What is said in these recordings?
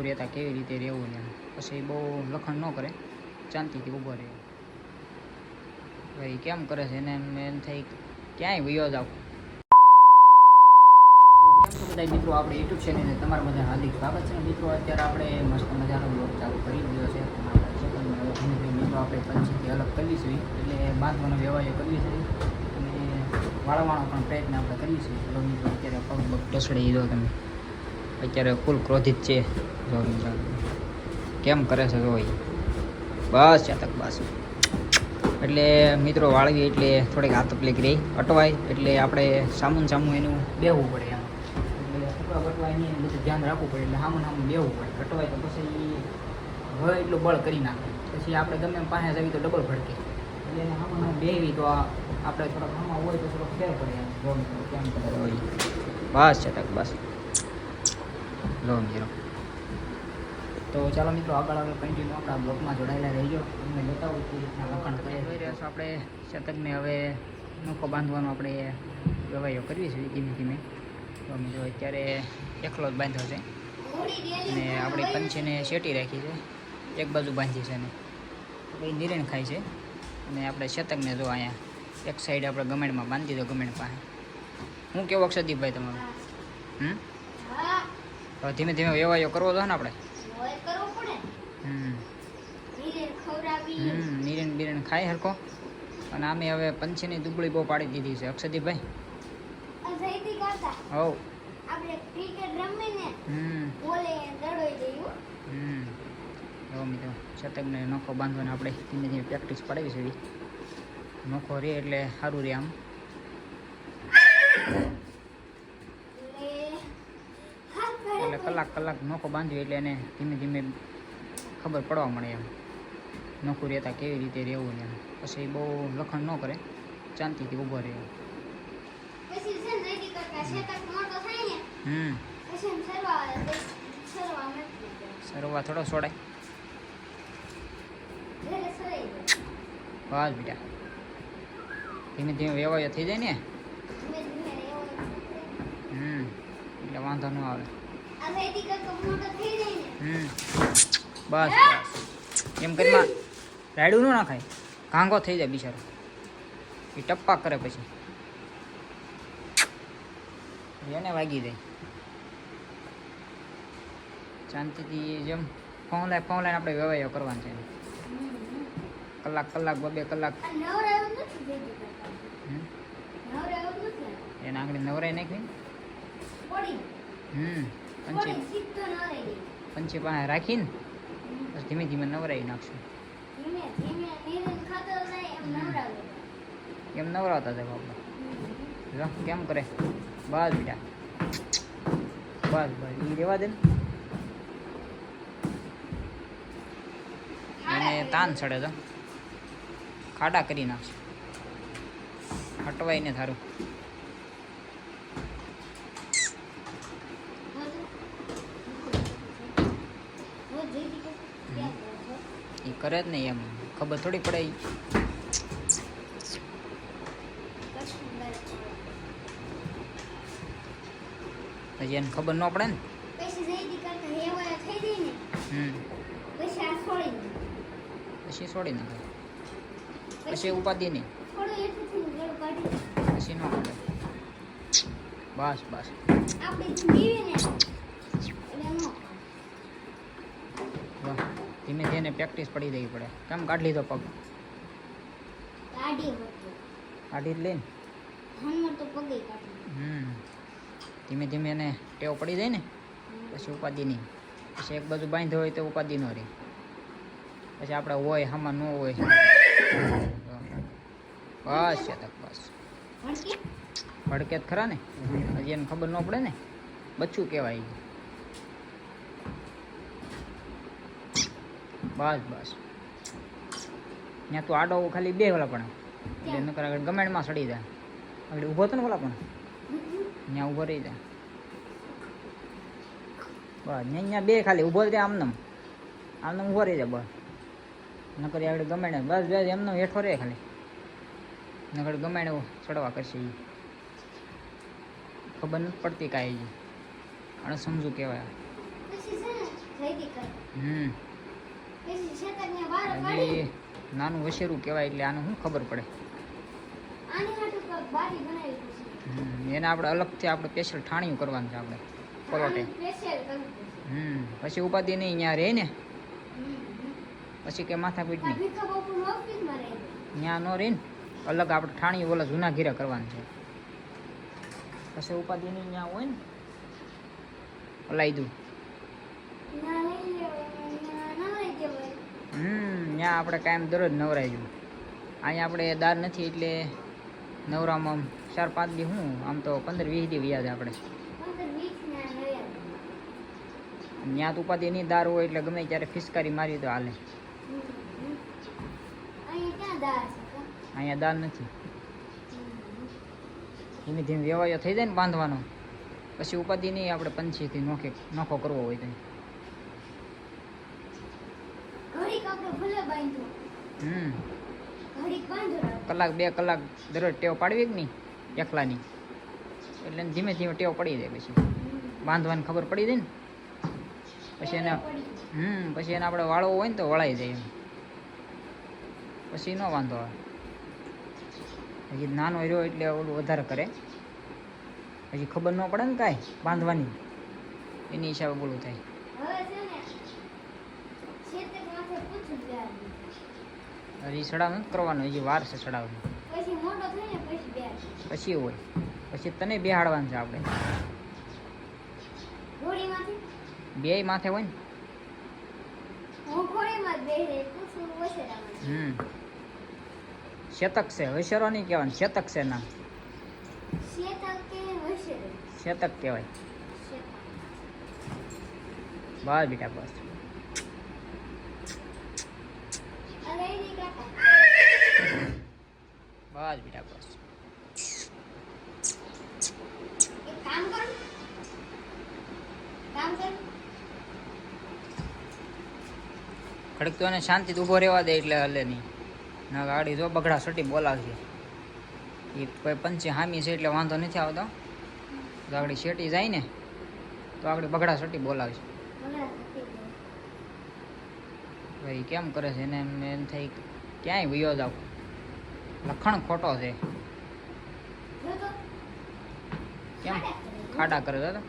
રહેતા કેવી રીતે રહેવું ને પછી બહુ લખણ ન કરે, શાંતિથી ઊભો રહે. ભાઈ કેમ કરે છે એને એમ થઈ ક્યાંય વયો જાવ. કેમ છો બધા મિત્રો, આપણે યુટ્યુબ ચેનલને તમારા બધા હાર્દિક સ્વાગત છે. મિત્રો અત્યારે આપણે મસ્ત મજાનો બ્લોગ ચાલુ કરી દીધો છે. મિત્રો આપણે પંછીથી અલગ કરવી છે, એટલે બાંધવાનો વ્યવહાર કરવી છે અને વાળવાનો પણ પ્રયત્ન આપણે કરીએ છીએ. જો મિત્રો અત્યારે પગ પગ ટસડી દો તમે, અત્યારે ફૂલ ક્રોધિત છે. જો મિત્રો કેમ કરે છે જો બસ ચાતક બસ. એટલે મિત્રો વાળવી એટલે થોડીક હાથ તકલીફ રહી અટવાય, એટલે આપણે સામું સામું એનું બેહવું પડે એમ. એટલે અટવા બટવાય નહીં, બધું ધ્યાન રાખવું પડે. એટલે સામું સામું બેહવું પડે. અટવાય તો પછી હવે એટલું બળ કરી નાખે, પછી આપણે ગમે એમ પાસે જવી તો ડબલ ભડકે. એટલે એને સામું સામું બેહવી તો આપણે થોડાક આમાં હોય તો થોડોક ફેર પડે એમ. જો મિત્રો કેમ કરે હોય બસ ચાતક બસ. લો મિત્રો તો ચાલો મિત્રો આગળ હવે કન્ટિન્યુ આપણા બ્લોકમાં જોડાયેલા રહીજો. તમને બતાવું કે રીતના લખણ કરી રહ્યા છો. આપણે શતકને હવે નોખો બાંધવાનો આપણે વ્યવહારો કરવી છે ધીમે ધીમે. તો મિત્રો અત્યારે એકલો જ બાંધ્યો છે અને આપણી પંછીને શેટી રાખી છે, એક બાજુ બાંધી છે ને ભાઈ નિરણ ખાય છે. અને આપણે શતકને જો અહીંયા એક સાઈડ આપણે ગમેણમાં બાંધી દો, ગમેણ પાસે. હું કેવો અક્ષરદીપભાઈ તમારું? તો ધીમે ધીમે વ્યવહારો કરવો તો ને આપણે. નિરણ બિરણ ખાય હરખો. અને આમે હવે પંછીની દુબળી બહુ પાડી દીધી છે અક્ષદીપભાઈ. હવ મિત્રો શતકને નોખો બાંધવાને આપણે ધીમે ધીમે પ્રેક્ટિસ પડાવી છે. નોખો રહે એટલે સારું રહે આમ. એટલે કલાક નોખો બાંધ્યો એટલે એને ધીમે ધીમે ખબર પડવા મળે એમ, નોખું રહેતા કેવી રીતે રહેવું ને. પછી બહુ લખણ ન કરે, શાંતિથી ઊભો રહે. સરવા થોડો છોડાય બસ બેટા. ધીમે ધીમે વ્યવહાર થઈ જાય ને એટલે વાંધો ન આવે. બસ એમ કરીમાં રાયડું ન નાખાય, ઘાંગો થઈ જાય બિચારો. એ ટપ્પા કરે પછી એને વાગી જાય. શાંતિથી જેમ ફોન લાઈન આપણે વ્યવહાર કરવાનો છે. કલાક 2 કલાક એને આંગળી નવરાઈ નાખવી. પંછી પાસે રાખીને પછી ધીમે ધીમે નવરાવી નાખશું. એમ નવરાવતા જાય આપણે. કેમ કરે બસ બેટા, બસ એ રેવા દે ને. એને તાન ચડે તો ખાડા કરી નાખશે, હટવાય ને થારું. એ કરે જ નહીં, એમ ખબર થોડી પડે. હજી એને ખબર ન પડે ને. પછી છોડી નાખે, પછી ઉપાધિ નહીં, પછી ન પડે. બસ ધીમે ધીમે પ્રેક્ટિસ પડી દેવી પડે. કેમ કાઢી લીધો પગ? કાઢી જ લઈને ધીમે ધીમે એને ટેવ પડી જાય ને પછી ઉપાધિ નહીં. પછી એક બાજુ બાંધ્યો હોય તો ઉપાધિ ન રહે. પછી આપણે હોય હામાં ન હોય. બસ ચાતક બસ. ભડકે જ ખરા ને, હજી એને ખબર ન પડે ને. બચ્ચું કહેવાય. બસ ત્યાં તું આડો ખાલી બે ઓલા પણ એટલે નકર આગળ ગમેણમાં સડી જાય. આગળ ઊભો હતો ને ઓલા પણ ત્યાં ઊભો રહી જાય. બસ ત્યાં બે ખાલી ઊભો રહે, આમને ઊભો રહી જાય. બસ નકર આગળ ગમેણે બસ એમનો હેઠો રહે ખાલી. નકર ગમેણે ચડવા કરશે. એ ખબર નથી પડતી કાંઈ. અને સમજુ કહેવાય. જઈતી કર હમ પછી શેતકને બહાર હજી કાઢી નાનું વશેરું કહેવાય એટલે આનું શું ખબર પડે. આની હાટુ બારી બનાવી છે એને આપણે અલગથી આપણે સ્પેશિયલ ઠાણિયું કરવાનું છે આપણે પરોઠે. સ્પેશિયલ કરવું પડશે પછી ઉપાધિ નહીં અહીંયા રહે ને હમ પછી કે માથાપીટ નહીં ભીખા બાપુનું ઓફિસમાં રહે ત્યાં ન રહે ને અલગ આપણે ઠાણિયું ઓલા જૂના ઘીરે કરવાનું છે. પછી ઉપાધિ નહીં ત્યાં હોય ને અલાયદું ના લઈ લેવાય ના લઈ દેવાય ત્યાં આપણે કાયમ દરરોજ નવરાઈ જવું. અહીંયા આપણે દાર નથી એટલે નવરામાં 4-5 દી હું આમ તો 15-20 દી વ્યાજ આપણે. ત્યાં તો ઉપાધિ નહીં દાર હોય એટલે ગમે ત્યારે ફિસકારી મારી તો હાલે. અહીંયા દાર નથી. ધીમે ધીમે વ્યવહાર થઈ જાય ને બાંધવાનો પછી ઉપાધિ નહીં આપણે પંછીથી નોખો કરવો હોય તો. કલાક 2 કલાક દરરોજ ટેવ પાડવી કે નહીં એકલાની એટલે ધીમે ધીમે ટેવ પડી જાય પછી બાંધવાની ખબર પડી જાય ને પછી એને પછી એને આપણે વાળવો હોય ને તો વળાઈ જાય એમ પછી ન વાંધો આવે. હજી નાનો રહ્યો એટલે ઓલું વધારે કરે હજી ખબર ન પડે ને કાંઈ બાંધવાની એની હિસાબે બોલું થાય. હજી સડાવ નથી કરવાનું હજી વાર છે સડાવની પછી હોય પછી તને બેહાડવાનું છે આપણે બે માથે હોય ને શેતક છે વૈશરો નહીં કહેવાનું શેતક છે નામ શેતક કહેવાય. બસ બેટા બસ બસ બેટા બસ ખડક તો એને શાંતિથી ઊભો રહેવા દે એટલે હલે નહીં ના ગાડી જો બગડા સટી બોલાવશે એ કોઈ પંચી હામી છે એટલે વાંધો નથી આવતો. જો આગળ શેટી જાય ને તો આગળ બગડા સટી બોલાવશે. ભાઈ કેમ કરે છે એને એમ થઈ ક્યાંય વયો જાવ લખણ ખોટો છે કેમ ખાડા કરે તો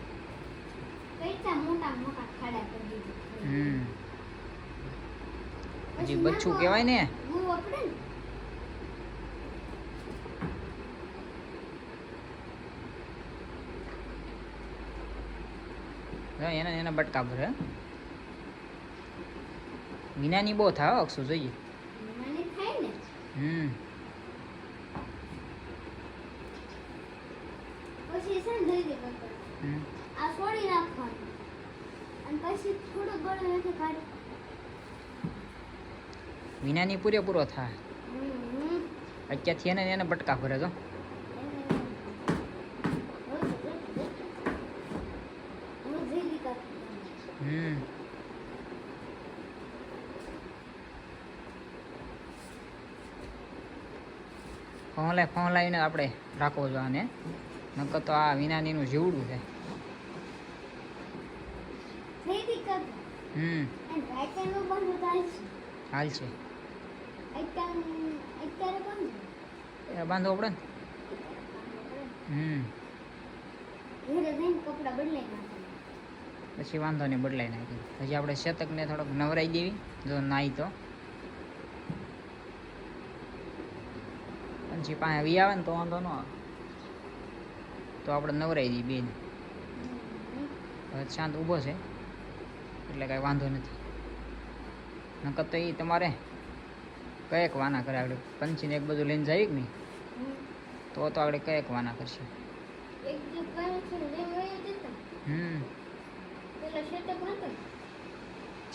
હજી બચ્ચું કહેવાય ને એના બટકા ભરે વિનાની બહુ થાય અક્ષુ જોઈએ. વિનાની પૂરેપૂરો થાય અત્યારથી એને બટકા ભરે તો ફોલાવીને આપણે રાખવો જો આને નકર તો આ વિનાનીનું જીવડું છે. હાલ છે બાંધવો પડે ને પછી વાંધો નહીં બદલાઈ નાખી. પછી આપણે શેતકને થોડોક નવરાઈ દેવી જો નાઈ તો પછી પાસે વી આવે ને તો વાંધો ન આવે તો આપણે નવરાઈ દઈએ બેન. હવે શાંત ઊભો છે એટલે કાંઈ વાંધો નથી. નકર તો એ તમારે કયેક વાના કરે આગળ પંચીને એક બધું લઈને જાય કે નહીં તો આગળ કયેક વાના કરશે.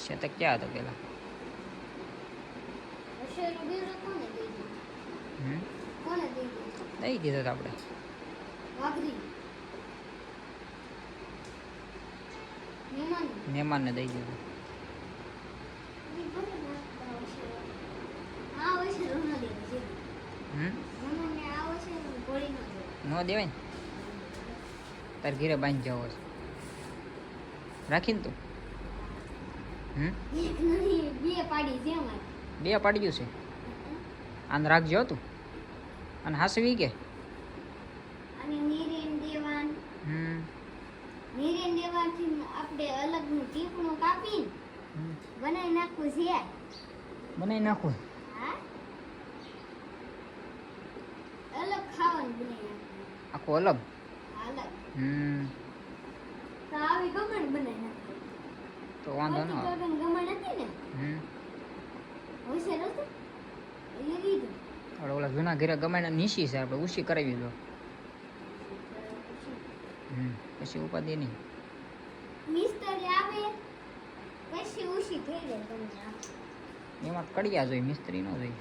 શેતક ક્યાં હતો પેલા દઈ દીધો તો આપણે મહેમાનને દઈ દીધું. ન દેવાય ને તાર ઘીરે બાંધી જવો છે રાખીને તું એક નહીં બે પાડી છે અમારે. બે પાડ્યું છે આને રાખજો તું અને હાસવી કે અને નીરેન દેવાન હમ નીરેન દેવાથી આપણે અલગનું ટીપણું કાપીને બનાવી નાખવું છે. બનાવી નાખું હા અલગ ખાવાનું બનાવી નાખવું. આખું અલગ અલગ હમ તો આવી ગમણ બનાવી નાખવું. તો વાંધો ન આવે ગમણ હતી ને હમ હોશિયાર હતું એ લીધું. આપણે ઓલા જૂના ઘરે ગમાઈને નીસી છે આપણે ઉછી કરાવી દો પછી ઉપાધિ નહીં મિસ્ત્રી આવે પછી ઉછી થઈ જાય તમને આ. એમાં કડિયા જોઈએ મિસ્ત્રી ન જોઈએ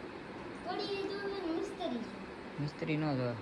પડી જો ને મિસ્ત્રી મિસ્ત્રી ન જોઈએ